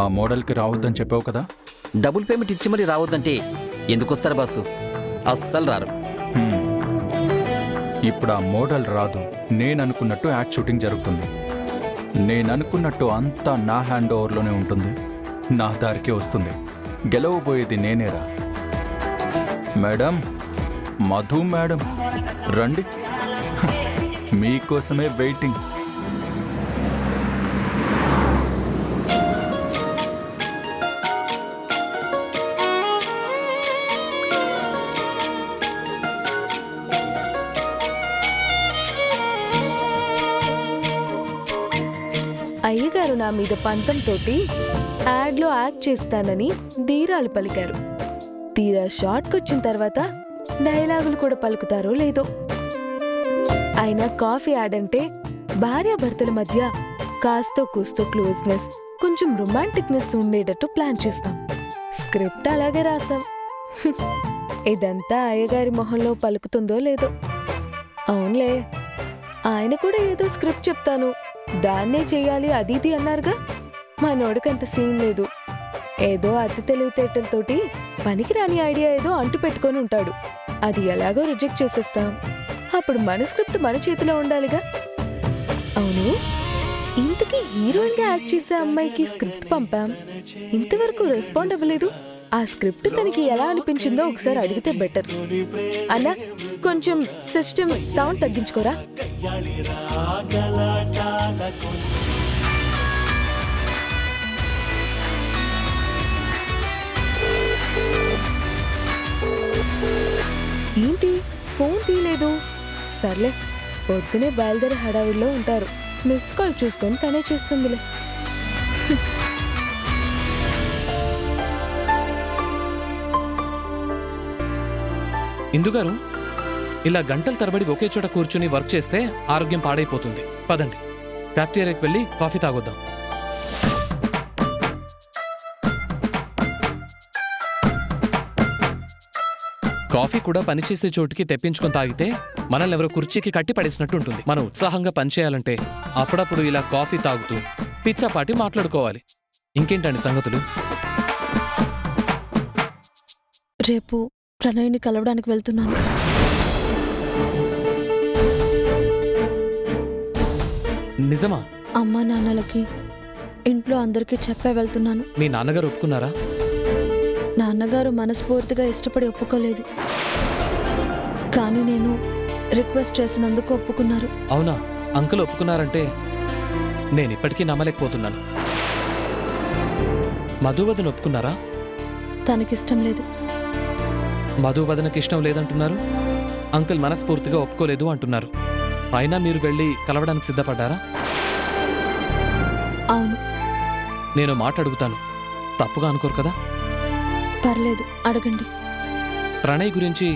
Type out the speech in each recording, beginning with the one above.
ఆ మోడల్కి రావద్దని చెప్పావు కదా. డబుల్ పేమెంట్ ఇచ్చి మరీ రావద్దంటే ఎందుకు వస్తారు బాసు? అస్సలు రారు. ఇప్పుడు ఆ మోడల్ రాదు. నేననుకున్నట్టు యాడ్ షూటింగ్ జరుగుతుంది. నేననుకున్నట్టు అంతా నా హ్యాండ్ ఓవర్లోనే ఉంటుంది. నా దారికే వస్తుంది. గెలవబోయేది నేనేరా. మేడం, మధు మేడం, రండి. మీకోసమే వెయిటింగ్. అయ్యగారు నా మీద పంతంతోటి యాడ్లో యాక్ట్ చేస్తానని ధీరాలు పలికారు. తీరా షార్ట్కొచ్చిన తర్వాత డైలాగులు కూడా పలుకుతారో లేదో. అయినా కాఫీ యాడ్ అంటే భార్యాభర్తల మధ్య కాస్తో కూస్తో క్లోజ్నెస్, కొంచెం రొమాంటిక్నెస్ ఉండేటట్టు ప్లాన్ చేస్తాం. స్క్రిప్ట్ అలాగే రాసాం. ఇదంతా అయ్యగారి మొహంలో పలుకుతుందో లేదో. అవునులే, ఆయన కూడా ఏదో స్క్రిప్ట్ చెప్తాను, దాన్నే చెయ్యాలి అది ఇది అన్నారుగా. మనోడికంత సీన్ లేదు. ఏదో అతి తెలివితేటలతోటి పనికిరాని ఐడియా ఏదో అంటు పెట్టుకొని ఉంటాడు. అది ఎలాగో రిజెక్ట్ చేసేస్తాం. అప్పుడు మన స్క్రిప్ట్ మన చేతిలో ఉండాలిగా. అవును, ఇంతకీ హీరోయిన్ గా యాక్ట్ చేసే అమ్మాయికి స్క్రిప్ట్ పంపాం, ఇంతవరకు రెస్పాండ్ అవ్వలేదు. ఆ స్క్రిప్ట్ తనకి ఎలా అనిపించిందో ఒకసారి అడిగితే బెటర్. అన్నా, కొంచెం సిస్టమ్ సౌండ్ తగ్గించుకోరా. ఏంటి ఫోన్ తీయలేదు? సర్లే, పొద్దునే బయలుదేరి హడావిడిలో ఉంటారు. మిస్ కాల్ చూసుకొని తనే చేస్తుందిలే. ఇందుగారు, ఇలా గంటల తరబడి ఒకే చోట కూర్చుని వర్క్ చేస్తే ఆరోగ్యం పాడైపోతుంది. పదండి, క్యాఫ్టీరియాకి వెళ్ళి కాఫీ తాగొద్దాం. కాఫీ కూడా పనిచేసే చోటుకి తెప్పించుకొని తాగితే మనల్ని ఎవరో కుర్చీకి కట్టి పడేసినట్టు ఉంటుంది. మనం ఉత్సాహంగా పనిచేయాలంటే అప్పుడప్పుడు ఇలా కాఫీ తాగుతూ పిచ్చాపాటి మాట్లాడుకోవాలి. ఇంకేంటండి సంగతులు? రేపు ప్రణయ్ని కలవడానికి వెళ్తున్నాను. నిజమా? అమ్మా నాన్నలకి, ఇంట్లో అందరికీ చెప్పే వెళ్తున్నాను. మీ నాన్నగారు ఒప్పుకున్నారా? నాన్నగారు మనస్ఫూర్తిగా ఇష్టపడి ఒప్పుకోలేదు, కానీ నేను రిక్వెస్ట్ చేసినందుకు ఒప్పుకున్నారు. అవునా? అంకుల్ ఒప్పుకున్నారంటే నేను ఇప్పటికీ నమ్మలేకపోతున్నాను. మధువదన ఒప్పుకున్నారా? తనకిష్టం లేదు. మధువదనకి ఇష్టం లేదంటున్నారు, అంకుల్ మనస్ఫూర్తిగా ఒప్పుకోలేదు అంటున్నారు. అయినా మీరు వెళ్ళి కలవడానికి సిద్ధపడ్డారా? అవును. నేను మాట అడుగుతాను, తప్పుగా అనుకోరు కదా? పర్లేదు, అడగండి. ప్రణయ్ గురించి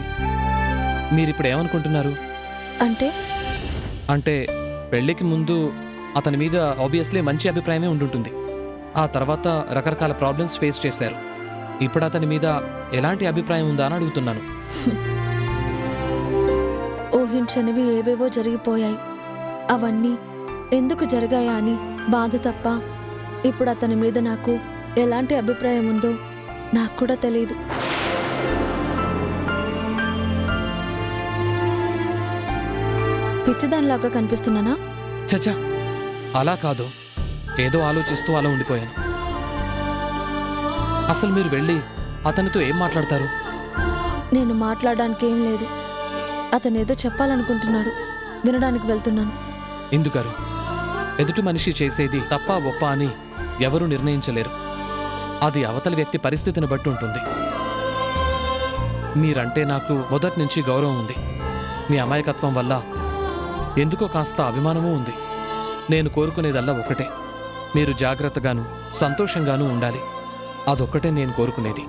మీరిప్పుడు ఏమనుకుంటున్నారు? అంటే పెళ్లికి ముందు అతని మీద ఆబ్వియస్లీ మంచి అభిప్రాయమే ఉండుంటుంది. ఆ తర్వాత రకరకాల ప్రాబ్లమ్స్ ఫేస్ చేశారు. ఇప్పుడు అతని మీద ఎలాంటి అభిప్రాయం ఉందా అని అడుగుతున్నాను. ఊహించనివి ఏవేవో జరిగిపోయాయి. అవన్నీ ఎందుకు జరిగాయా అని బాధ తప్ప ఇప్పుడు అతని మీద నాకు ఎలాంటి అభిప్రాయం ఉందో నాకు కూడా తెలియదు. పిచ్చిదానిలాగా కనిపిస్తున్నానా? చచ్చా, అలా కాదు. ఏదో ఆలోచిస్తూ అలా ఉండిపోయాను. అసలు మీరు వెళ్ళి అతనితో ఏం మాట్లాడతారు? నేను మాట్లాడడానికి ఏం లేదు. అతనేదో చెప్పాలనుకుంటున్నాడు, వినడానికి వెళ్తున్నాను. ఎందుగారు, ఎదుటి మనిషి చేసేది తప్పా ఒప్ప అని ఎవరూ నిర్ణయించలేరు. అది అవతలి వ్యక్తి పరిస్థితిని బట్టి ఉంటుంది. మీరంటే నాకు మొదటి నుంచి గౌరవం ఉంది. మీ అమాయకత్వం వల్ల ఎందుకో కాస్త అభిమానమూ ఉంది. నేను కోరుకునేదల్లా ఒకటే, మీరు జాగ్రత్తగాను సంతోషంగానూ ఉండాలి. అదొక్కటే నేను కోరుకునేది.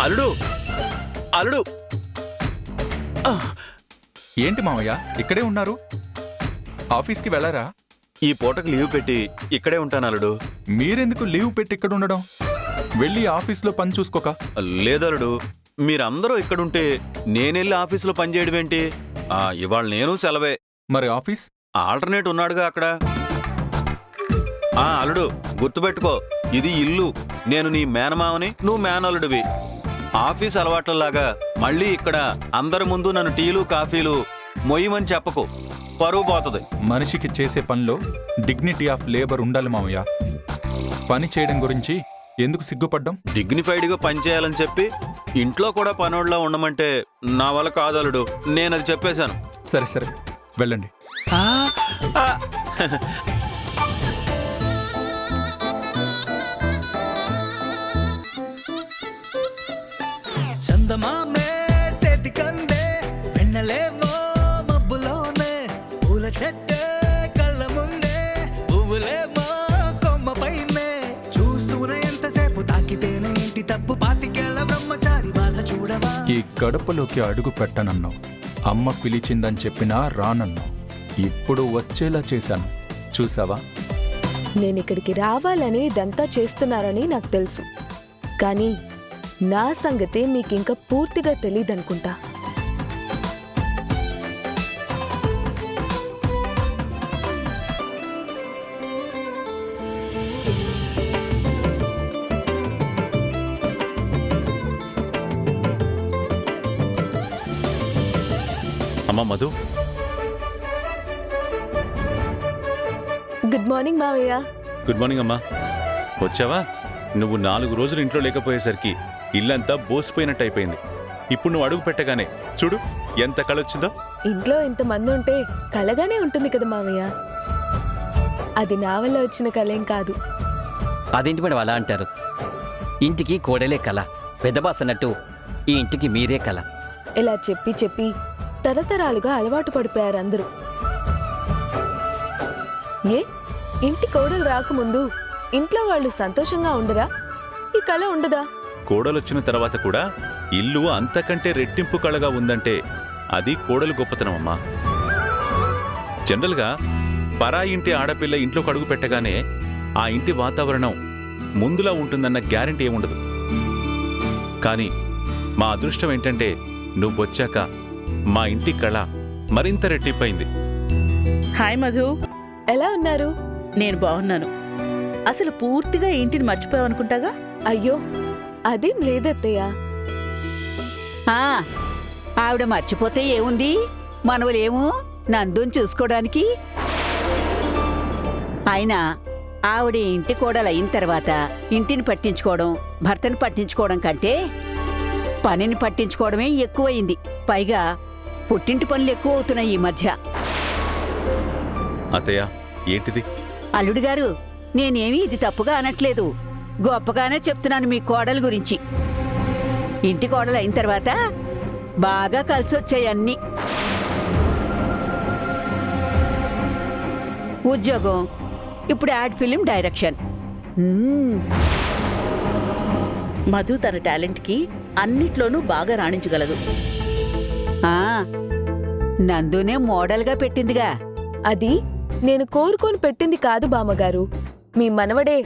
అల్లుడు అల్లుడు ఏంటి మావయ్య ఇక్కడే ఉన్నారు? ఆఫీస్కి వెళ్ళారా? ఈ పూటకు లీవ్ పెట్టి ఇక్కడే ఉంటాను అల్లుడు. మీరెందుకు లీవ్ పెట్టి ఇక్కడ ఉండడం? వెళ్ళి ఆఫీస్లో పని చూసుకోక. లేదల్లుడు, మీరందరూ ఇక్కడుంటే నేనెళ్ళి ఆఫీసులో పనిచేయడం ఏంటి? ఇవాళ నేను సెలవే. మరి ఆఫీస్? ఆల్టర్నేట్ ఉన్నాడుగా అక్కడ. అల్లుడు గుర్తుపెట్టుకో, ఇది ఇల్లు. నేను నీ మేనమావని, నువ్వు మేనల్లుడివి. ఆఫీస్ అలవాట్లలాగా మళ్ళీ ఇక్కడ అందరి ముందు నన్ను టీలు కాఫీలు మొయ్యమని చెప్పకు, పరువు పోతుంది. మనిషికి చేసే పనిలో డిగ్నిటీ ఆఫ్ లేబర్ ఉండాలి మామయ్య. పని చేయడం గురించి ఎందుకు సిగ్గుపడ్డం? డిగ్నిఫైడ్గా పనిచేయాలని చెప్పి ఇంట్లో కూడా పనోడ్లా ఉండమంటే నా వల్ల కాదలుడు. నేనది చెప్పేశాను. సరే సరే వెళ్ళండి. చందమామే చేతికందే వెన్నలేమో మబ్బులోనే పూల చెట్టే కళ్ళ ముందే పువ్వులేమో కొమ్మ పైనే చూస్తూనే ఎంతసేపు తాకితేనే ఇంటి తప్పు పాతికేళ్ల బ్రహ్మచారి బాధ చూడవా. ఈ గడపలోకి అడుగు పెట్టనన్నావు, అమ్మ పిలిచిందని చెప్పినా రానన్నావు. ఇప్పుడు వచ్చేలా చేశాను, చూసావా? నేనిక్కడికి రావాలని ఇదంతా చేస్తున్నారని నాకు తెలుసు, కానీ నా సంగతే మీకింకా పూర్తిగా తెలీదనుకుంటా. అమ్మా మధు, గుడ్ మార్నింగ్ మావయ్య. గుడ్ మార్నింగ్ అమ్మా. వచ్చావా? నువ్వు 4 రోజులు ఇంట్లో లేకపోయేసరికి ఇల్లంతా బోసిపోయినట్టు అయిపోయింది. ఇప్పుడు నువ్వు అడుగు పెట్టగానే చూడు ఎంత కళొచ్చిందో. ఇంట్లో ఇంతమంది ఉంటే కలగానే ఉంటుంది కదా మావయ్య. అది నా వల్ల వచ్చిన కలేం కాదు. అదేంటి మేడం అలా అంటారు? ఇంటికి కోడలే కళ, పెద్ద బాస్ అన్నట్టు ఈ ఇంటికి మీరే కళ. ఇలా చెప్పి చెప్పి తరతరాలుగా అలవాటు పడిపోయారు అందరూ. ఏ ఇంటి కోడలు రాకముందు ఇంట్లో వాళ్ళు సంతోషంగా ఉండరా? ఈ కళ ఉండదా? కోడలొచ్చిన తర్వాత కూడా ఇల్లు అంతకంటే రెట్టింపు కళగా ఉందంటే అది కోడలు గొప్పతనం అమ్మా. జనరల్గా పరాయి ఇంటి ఆడపిల్ల ఇంట్లోకి అడుగు పెట్టగానే ఆ ఇంటి వాతావరణం ముందులా ఉంటుందన్న గ్యారెంటీ ఏముండదు. కానీ మా అదృష్టం ఏంటంటే నువ్వు వచ్చాక మా ఇంటి కళ మరింత రెట్టింపైంది. హాయ్ మధు, ఎలా ఉన్నారు? నేను బాగున్నాను. అసలు పూర్తిగా ఇంటిని మర్చిపోయావు అనుకుంటాగా. అయ్యో అదేం లేదత్తయ్య. ఆవిడ మర్చిపోతే ఏముంది, మనవలేమో నందుని చూసుకోవడానికి. అయినా ఆవిడ ఇంటి కోడలైన తర్వాత ఇంటిని పట్టించుకోవడం, భర్తని పట్టించుకోవడం కంటే పనిని పట్టించుకోవడమే ఎక్కువయింది. పైగా పుట్టింటి పనులు ఎక్కువ అవుతున్నాయి ఈ మధ్య. అత్తయ్య ఏంటిది? అల్లుడు గారు, నేనేమీ ఇది తప్పుగా అనట్లేదు, గొప్పగానే చెప్తున్నాను మీ కోడలు గురించి. ఇంటి కోడలు అయిన తర్వాత బాగా కలిసొచ్చాయి అన్నీ. ఉద్యోగం, ఇప్పుడు యాడ్ ఫిలిం డైరెక్షన్. మధు తన టాలెంట్కి అన్నిట్లోనూ బాగా రాణించగలదు. నందునే మోడల్గా పెట్టిందిగా. అది నేను కోరుకొని పెట్టింది కాదు బామ్మగారు. మీ మనవడే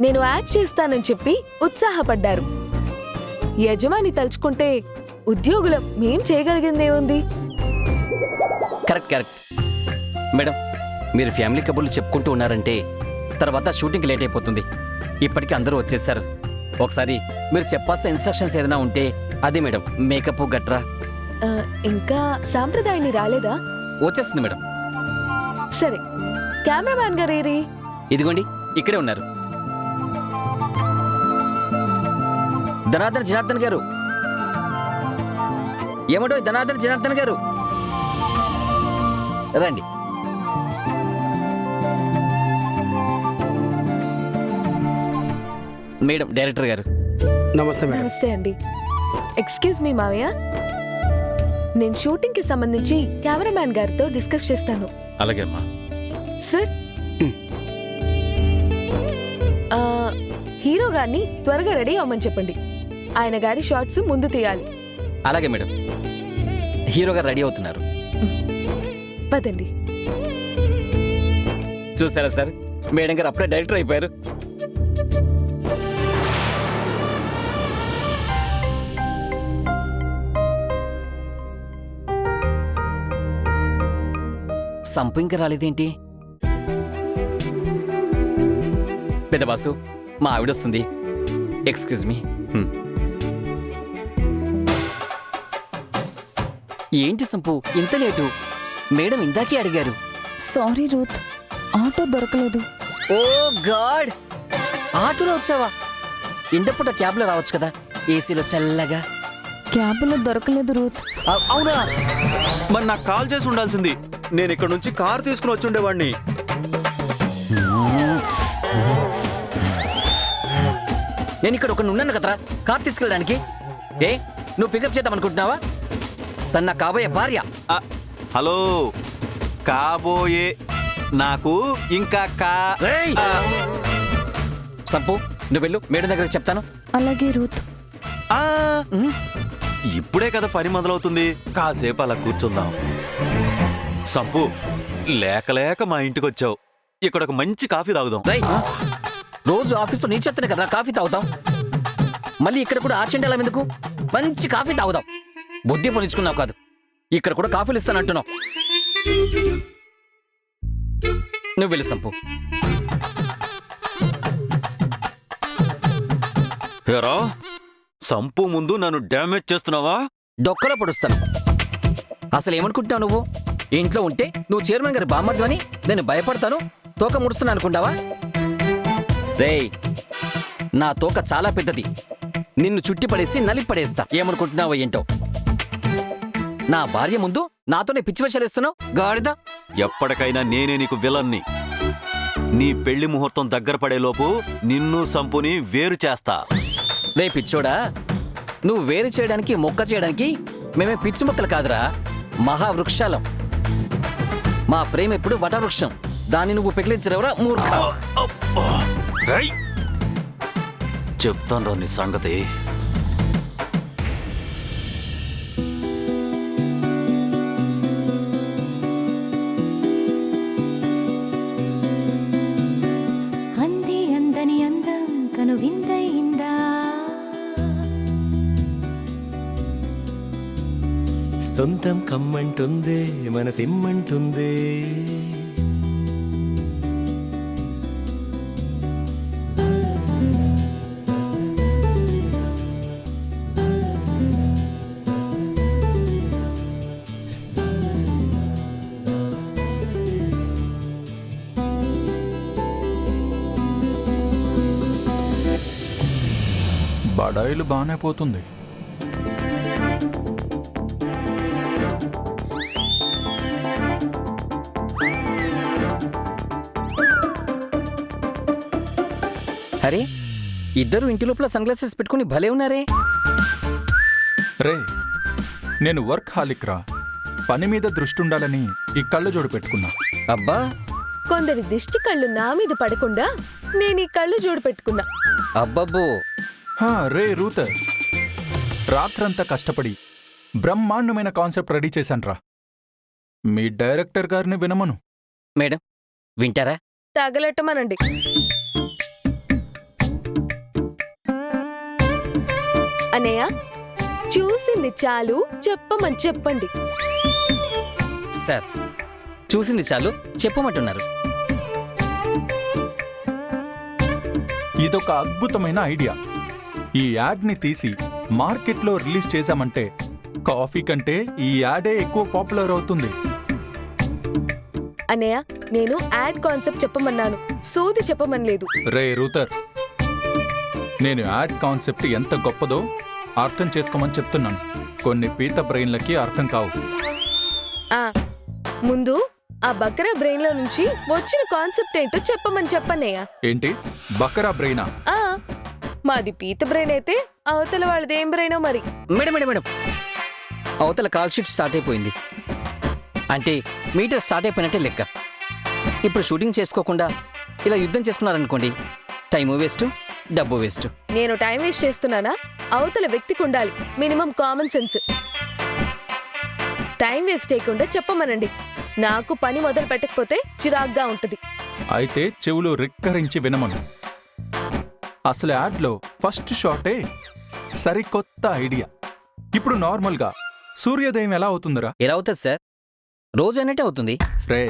నేను యాక్ట్ చేస్తానని చెప్పి ఉత్సాహపడ్డారు. యజమాని తలుచుకుంటే ఉద్యోగులం మేం చేయగలిగిందేముంది? కరెక్ట్ కరెక్ట్ మేడం, మీరు ఫ్యామిలీ కబుర్లు చెప్పుకుంటూ ఉన్నారంటే తర్వాత షూటింగ్కి లేట్ అయిపోతుంది. ఇప్పటికీ అందరూ వచ్చేస్తారు. ఒకసారి మీరు చెప్పాల్సిన ఇన్స్ట్రక్షన్స్ ఏదైనా ఉంటే అదే మేడం. మేకప్ గట్రా ఇంకా సాంప్రదాయని రాలేదా? వచ్చేస్తుంది మేడం. సరే, కెమెరామ్యాన్ గారేరి? ఇదిగోండి ఇక్కడే ఉన్నారు. ధనార్దన్ జనార్దన్ గారు, ఏమంటో ధనార్దన్ జనార్దన్ గారు రండి. మేడం డైరెక్టర్ గారు. నమస్తే మేడం. నమస్తే అండి. ఎక్స్క్యూజ్ మీ మావయ్య, నేను షూటింగ్ కి సంబంధించి కెమెరామ్యాన్ గారితో డిస్కస్ చేస్తాను. అలాగే అమ్మా. సార్, హీరో గారిని త్వరగా రెడీ అవ్వమని చెప్పండి. ఆయన గారి షార్ట్స్ ముందు తీయాలి. అలాగే మేడం. హీరో గారు రెడీ అవుతున్నారు. పదండి. చూసారా సార్, మేడం గారు అప్పుడే డైరెక్టర్ అయిపోయారు. సంపు ఇంకా రాలేదేంటి? పెద్ద బాసు, మా ఆవిడొస్తుంది. Excuse me. ఏంటి సంపు ఇంత లేటు? మేడం ఇందాకే అడిగారు. సారీ రూత్, ఆటో దొరకలేదు. ఓ గాడ్, ఆటోలో వచ్చావా? ఇంతపూట క్యాబ్లో రావచ్చు కదా, ఏసీలో చల్లగా. క్యాబ్లో దొరకలేదు రూత్. అవునా? మరి నాకు కాల్ చేసి ఉండాల్సింది. నేను ఇక్కడ నుంచి కార్ తీసుకుని వచ్చి ఉండేవాడిని. నేను ఇక్కడ ఒకటి ఉన్నాను కదరా కార్ తీసుకెళ్ళడానికి. ఏ, నువ్వు పికప్ చేద్దాం అనుకుంటున్నావా? తన కాబోయే భార్య. హలో, కాబోయే నాకు ఇంకా రేయ్! సంపు, నువ్వు వెళ్ళు, మేడం దగ్గర చెప్తాను. అలాగే రూత్. ఇప్పుడే కదా పని మొదలవుతుంది, కాసేపు అలా కూర్చుందాం. సంపు, లేక లేక మా ఇంటికి వచ్చావు. ఇక్కడ ఒక మంచి కాఫీ తాగుదాం. రేయ్! రోజు ఆఫీస్లో నీ చెత్తనే కదా కాఫీ తాగుతాం. మళ్ళీ ఇక్కడ కూడా ఆచండాల ఎందుకు? మంచి కాఫీ తాగుదాం. బుద్ధి పొలిచుకున్నావు కాదు, ఇక్కడ కూడా కాఫీలు ఇస్తానంటున్నావు. నువ్వు వెళ్ళు సంపు. హేరా, సంపు ముందు నన్ను డ్యామేజ్ చేస్తున్నావా? డొక్కలో పొడుస్తాను. అసలు ఏమనుకుంటున్నావు నువ్వు? ఇంట్లో ఉంటే నువ్వు చైర్మన్ గారి బామ్మద్దు అని నేను భయపడతాను, తోక ముడుస్తున్నా అనుకుంటావా? రేయ్, నా తోక చాలా పెద్దది. నిన్ను చుట్టి పడేసి నలిపడేస్తా. ఏమనుకుంటున్నావో ఏంటో. నా భార్య ముందు నాతోనే పిచ్చి వేషాలేస్తున్నావు గాడిద. ఎప్పటికైనా నేనే నీకు విలన్ని. నీ పెళ్లి ముహూర్తం దగ్గర పడేలోపు నిన్ను సంపుని వేరు చేస్తా. రే పిచ్చోడా, నువ్వు వేరు చేయడానికి మొక్క చేయడానికి మేమే పిచ్చి మొక్కలు కాదురా, మహావృక్షాలం. మా ప్రేమ ఎప్పుడు వటవృక్షం, దాన్ని నువ్వు పెకిలించలేవరా మూర్ఖ. చెప్తాను నీ సంగతి. అంది అందని అందం కను విందయిందా, సొంతం కమ్మంటుందే మనసిమ్మంటుందే. బడాయిలు బాగానే పోతుంది. అరే, ఇద్దరు ఇంటి లోపల సన్ గ్లాసెస్ పెట్టుకుని భలే ఉన్నారే. రే, నేను వర్క్ హాలిక్ రా. పని మీద దృష్టి ఉండాలని ఈ కళ్ళ జోడు పెట్టుకున్నా. అబ్బా, కొందరి దిష్టి కళ్ళు నా మీద పడకుండా నేను ఈ కళ్ళు జోడు పెట్టుకున్నా. అబ్బబ్బో. రే రూత్, రాత్రంతా కష్టపడి బ్రహ్మాండమైన కాన్సెప్ట్ రెడీ చేశాన్రా. మీ డైరెక్టర్ గారిని వినమను. మేడం వింటారా? తగలెట్టమనండి. అనయ్య, చూసింది చాలు, చెప్పమని చెప్పండి. సార్, చూసింది చాలు చెప్పమంటున్నారు. ఇదొక అద్భుతమైన ఐడియా. ఈ యాడ్ని తీసి మార్కెట్లో రిలీజ్ చేశామంటే కాఫీ కంటే ఈ యాడే ఎక్కువ పాపులర్ అవుతుంది. అనయ్య, నేను యాడ్ కాన్సెప్ట్ చెప్పమన్నాను, సోది చెప్పమనలేదు. రే రూతర్, నేను యాడ్ కాన్సెప్ట్ ఎంత గొప్పదో అర్థం చేసుకోమని చెప్తున్నాను. కొన్ని పీత బ్రెయిన్లకి అర్థం కావు. ముందు ఆ బకరా బ్రెయిన్ లో నుంచి వచ్చిన కాన్సెప్ట్ ఏంటో చెప్పమని చెప్పన్నయ్య. ఏంటి బకరా బ్రెయినా? మాది పీత బ్రెయిన్ అయితే అవతల వాళ్ళది ఏం బ్రెయినో మరి. మేడం మేడం మేడం, అవతల కాల్ షీట్ స్టార్ట్ అయిపోయింది అంటే మీటర్ స్టార్ట్ అయిపోయినట్టే లెక్క. ఇప్పుడు షూటింగ్ చేసుకోకుండా ఇలా యుద్ధం చేసుకున్నారనుకోండి, టైము వేస్ట్, డబ్బు వేస్ట్. నేను టైం వేస్ట్ చేస్తున్నానా? అవతల వ్యక్తికి ఉండాలి minimum common sense. Time waste చేయకుండా చెప్పమనండి. నాకు పని మొదలు పెట్టకపోతే చిరాగ్గా ఉంటది. అయితే చెవులు రిక్కరించి వినమను. అసలు యాడ్లో ఫస్ట్ షాటే సరికొత్త ఐడియా. ఇప్పుడు నార్మల్గా సూర్యోదయం ఎలా అవుతుందిరా? ఎలా అవుతుంది సార్? రోజు అన్నట్టే అవుతుంది. రే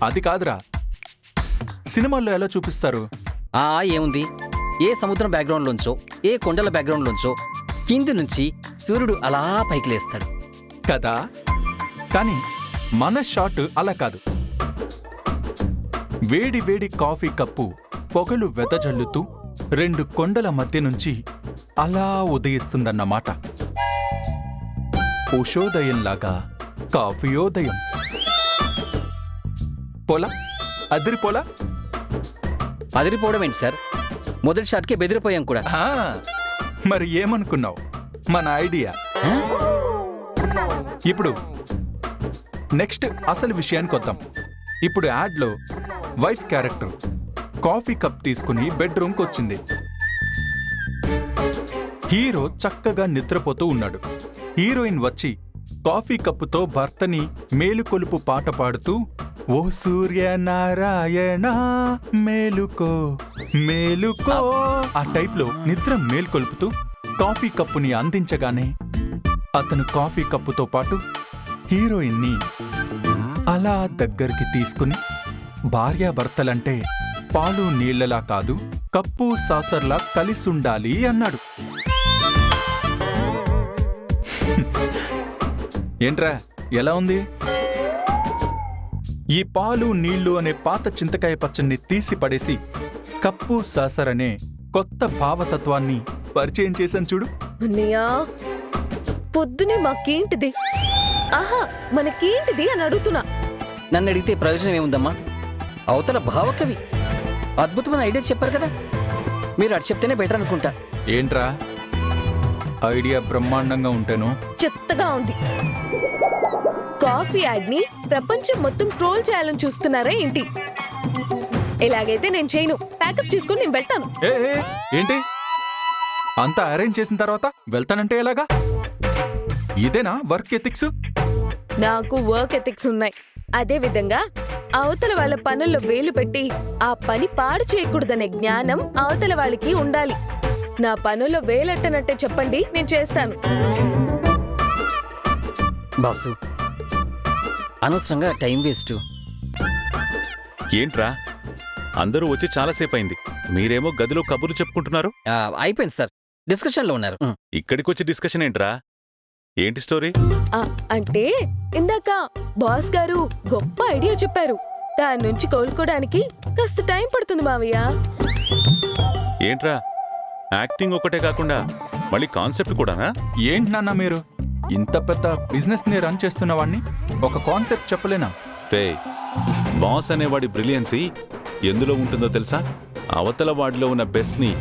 అది కాదురా, సినిమాల్లో ఎలా చూపిస్తారు? ఏముంది, ఏ సముద్రం బ్యాక్గ్రౌండ్లోంచో ఏ కొండల బ్యాక్గ్రౌండ్లోంచో కింది నుంచి సూర్యుడు అలా పైకి లేస్తాడు కదా. కానీ మన షాట్ అలా కాదు. వేడి వేడి కాఫీ కప్పు పొగలు వెదజల్లుతూ 2 కొండల మధ్య నుంచి అలా ఉదయిస్తుందన్నమాట. ఉషోదయంలాగా కాఫీయోదయం. పోలా అదిరిపోలా? అదిరిపోవడం ఏంటి సార్? మొదటి షాట్కే బెదిరిపోయాం కూడా. ఆ, మరి ఏమనుకున్నావు? మన ఐడియా. ఇప్పుడు నెక్స్ట్ అసలు విషయానికి వద్దాం. ఇప్పుడు యాడ్లో వైఫ్ క్యారెక్టర్ కాఫీ కప్ తీసుకుని బెడ్రూమ్కి వచ్చింది. హీరో చక్కగా నిద్రపోతూ ఉన్నాడు. హీరోయిన్ వచ్చి కాఫీ కప్పుతో భర్తని మేలుకొలుపు పాట పాడుతూ ఓ సూర్యనారాయణ మేలుకో మేలుకో ఆ టైప్లో నిద్ర మేల్కొలుపుతూ కాఫీ కప్పుని అందించగానే అతను కాఫీ కప్పుతో పాటు హీరోయిన్ని అలా దగ్గరికి తీసుకుని భార్యాభర్తలంటే పాలు నీళ్లలా కాదు కప్పు సాసర్లా కలిసుండాలి అన్నాడు. ఏంట్రా ఎలా ఉంది? ఈ పాలు నీళ్లు అనే పాత చింతకాయ పచ్చడిని తీసి పడేసి కప్పు సాసర్ అనే కొత్త భావతత్వాన్ని పరిచయం చేశాను చూడు. అన్నయ్యా పొద్దునే మాకేంటిది? ఆహా మనకేంటిది అని అడుగుతున్నా. నన్ను అడిగితే ప్రయోజనం ఏముందమ్మా? అవతల భావకవి అద్భుతమైన ఐడియా చెప్పారు కదా, మీరు అటు చెప్తేనే బెటర్ అనుకుంటా. ఏంట్రా ఐడియా బ్రహ్మాండంగా ఉంటేను చెత్తగా ఉంది. కాఫీ యాడ్ ని ప్రపంచం మొత్తం ట్రోల్ చేయాలని చూస్తున్నారా ఏంటి? ఇలాగైతే నేను చేయను. ప్యాకప్ చేసుకుని నేను వెళ్తాను. ఏంటి అంతా అరేంజ్ చేసిన తర్వాత వెళ్తానంటే ఎలాగా? ఇదేనా వర్క్ ఎథిక్స్? నాకు వర్క్ ఎథిక్స్ ఉన్నాయి. అదే విధంగా అవతల వాళ్ళ పనుల్లో వేలు పెట్టి ఆ పని పాడు చేయకూడదనే జ్ఞానం అవతల వాళ్ళకి ఉండాలి. నా పనుల్లో వేలెట్టనట్టే చెప్పండి, నేను చేస్తాను. బాసు అనవసరంగా టైం వేస్ట్. ఏంట్రా అందరూ వచ్చి చాలాసేపు అయింది, మీరేమో గదిలో కబుర్లు చెప్పుకుంటున్నారు. అయిపోయింది సార్, డిస్కషన్లో ఉన్నారు. ఇక్కడికొచ్చి డిస్కషన్ ఏంట్రా? ఏంటి స్టోరీ? అంటే ఇందాక బాస్ గారు గొప్ప ఐడియా చెప్పారు. దాని నుంచి కోలుకోవడానికి కాస్త టైం పడుతుంది మావయ్య. ఏంట్రా యాక్టింగ్ ఒకటే కాకుండా మళ్ళీ కాన్సెప్ట్ కూడానా? ఏంటి నాన్న మీరు ఇంత పెద్ద బిజినెస్ ని రన్ చేస్తున్న వాడిని ఒక కాన్సెప్ట్ చెప్పలేనా? రే బాస్ అనేవాడి బ్రిలియన్సీ ఎందులో ఉంటుందో తెలుసా? అవతల వాడిలో ఉన్న బెస్ట్ని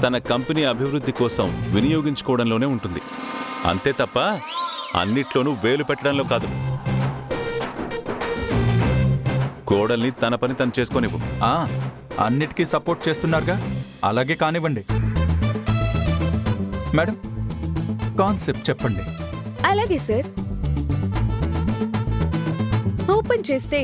తన కంపెనీ అభివృద్ధి కోసం వినియోగించుకోవడంలోనే ఉంటుంది. అంతే తప్ప అన్నిట్లోనూ వేలు పెట్టడంలో కాదు. కోడల్ని తన పని తను చేసుకోనివ్వు. అన్నిటికీ సపోర్ట్ చేస్తున్నారుగా, అలాగే కానివ్వండి. మేడం కాన్సెప్ట్ చెప్పండి. అలాగే సార్. ఓపెన్ చేస్తే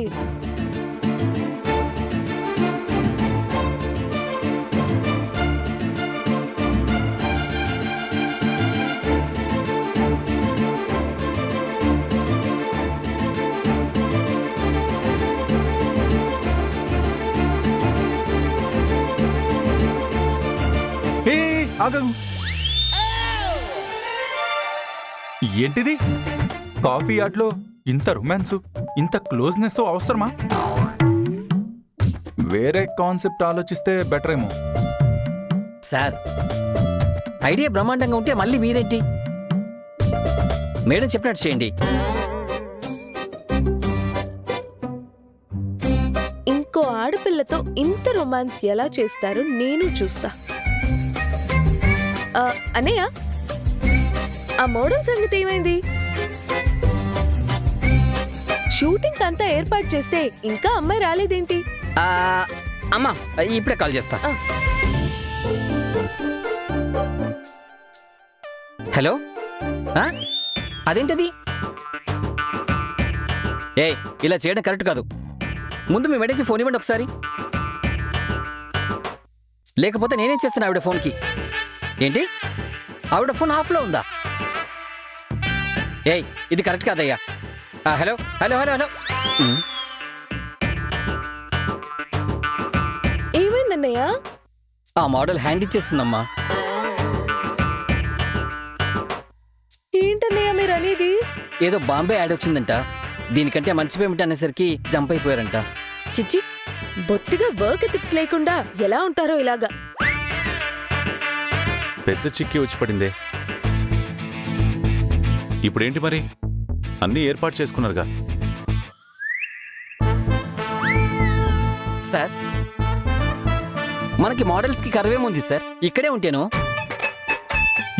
ఆగవు. ఏంటిది? కాఫీ యార్డ్లో ఇంత రొమాన్సు ఇంత క్లోజ్నెస్ అవసరమా? వేరే కాన్సెప్ట్ ఆలోచిస్తే బెటర్ ఏమో. సార్ ఐడియా బ్రహ్మాండంగా ఉంటే మళ్ళీ మీరేంటి? మేడం చెప్పినట్టు చేయండి. ఇంకో ఆడపిల్లతో ఇంత రొమాన్స్ ఎలా చేస్తారో నేను చూస్తా. అన్నయ్య ఆ మోడల్ సంగతి ఏమైంది? షూటింగ్ అంతా ఏర్పాటు చేస్తే ఇంకా అమ్మాయి రాలేదేంటి? అమ్మా ఇప్పుడే కాల్ చేస్తా. హలో ఆ? అదేంటది? ఏయ్, ఇలా చేయడం కరెక్ట్ కాదు. ముందు మీ మేడంకి ఫోన్ ఇవ్వండి ఒకసారి. లేకపోతే నేనేం చేస్తాను ఆవిడ ఫోన్కి? ఏంటి, ఆవిడ ఫోన్ ఆఫ్లో ఉందా? ఏయ్, ఇది కరెక్ట్ కాదయ్యా. Hello hello hello hello. ఏమైందన్నయ్య? ఆ మోడల్ హ్యాండ్ ఇచ్చేసిందమ్మా. ఏంటన్నయ్య మీరు అనేది? ఏదో బాంబే యాడ్ వచ్చిందంట, దీనికంటే మంచి పేమెంట్ అనేసరికి జంప్ అయిపోయారంట. చిచ్చి, బొత్తిగా వర్క్ ఎథిక్స్ లేకుండా ఎలా ఉంటారో ఇలాగా. పెద్ద చిక్కి వచ్చి పడిందే. ఇప్పుడేంటి మరి? అన్నీ ఏర్పాటు చేసుకున్నారుగా. సార్, మనకి మోడల్స్ కి కరువేముంది సార్, ఇక్కడే ఉంటేను.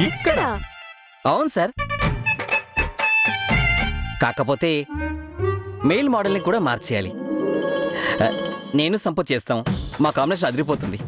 ఇక్కడ అవును సార్, కాకపోతే మెయిల్ మోడల్ని కూడా మార్చేయాలి. నేను సంపో చేస్తాం, మా కాంబినేషన్ అదిరిపోతుంది.